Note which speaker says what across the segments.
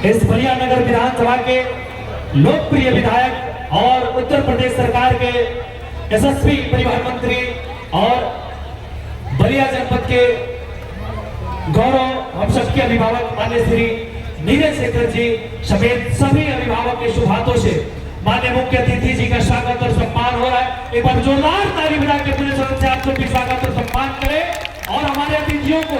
Speaker 1: इस बलिया नगर विधानसभा के लोकप्रिय विधायक और उत्तर प्रदेश सरकार के यशस्वी परिवहन मंत्री और बलिया जनपद के गौरव हम सबके अभिभावक मान्य श्री नीरज शेखर जी समेत सभी अभिभावक के शुभ हाथों से माननीय मुख्य अतिथि जी का स्वागत और सम्मान हो रहा है। एक बार जोरदार ताली बजा के पूरे सदन से आप सब भी स्वागत और सम्मान करें और हमारे अतिथियों को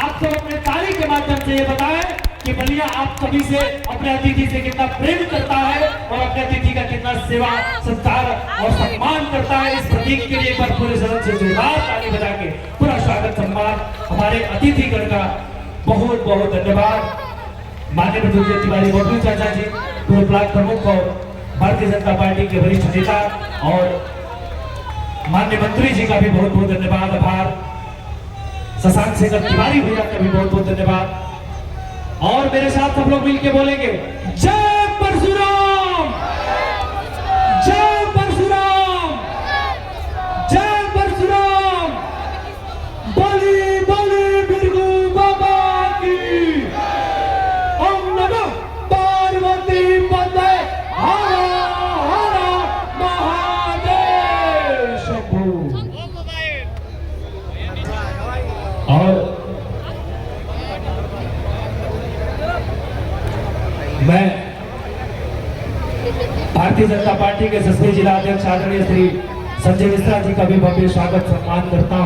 Speaker 1: आप सब अपने ताली के माध्यम से ये बताएं कि बलिया आप सभी से अपने अतिथि से कितना प्रेम करता है और अपने अतिथि का कितना सेवा सत्कार और सम्मान करता है। इस प्रतीक के लिए एक बार पूरे सदन से जोरदार ताली बजा के पूरा स्वागत सम्मान हमारे अतिथिगण का बहुत बहुत धन्यवाद। माननीय प्रद्युम्न तिवारी बबलू चाचा जी पूर्व ब्लॉक प्रमुख और भारतीय जनता पार्टी के वरिष्ठ नेता और माननीय मंत्री जी का भी बहुत बहुत धन्यवाद आभार। शशांक शेखर तिवारी भैया का भी बहुत बहुत धन्यवाद। और मेरे साथ सब लोग मिलके बोलेंगे जय परशुराम, जय परशुराम, जय परशुराम, बलि बलि बिरगू बाबा की। ओम नमः पार्वती पते हर हर महादेव शंभू। और मैं भारतीय जनता पार्टी के यशस्वी जिला अध्यक्ष आदरणीय श्री संजय मिश्रा जी का भी भव्य स्वागत सम्मान करता हूं।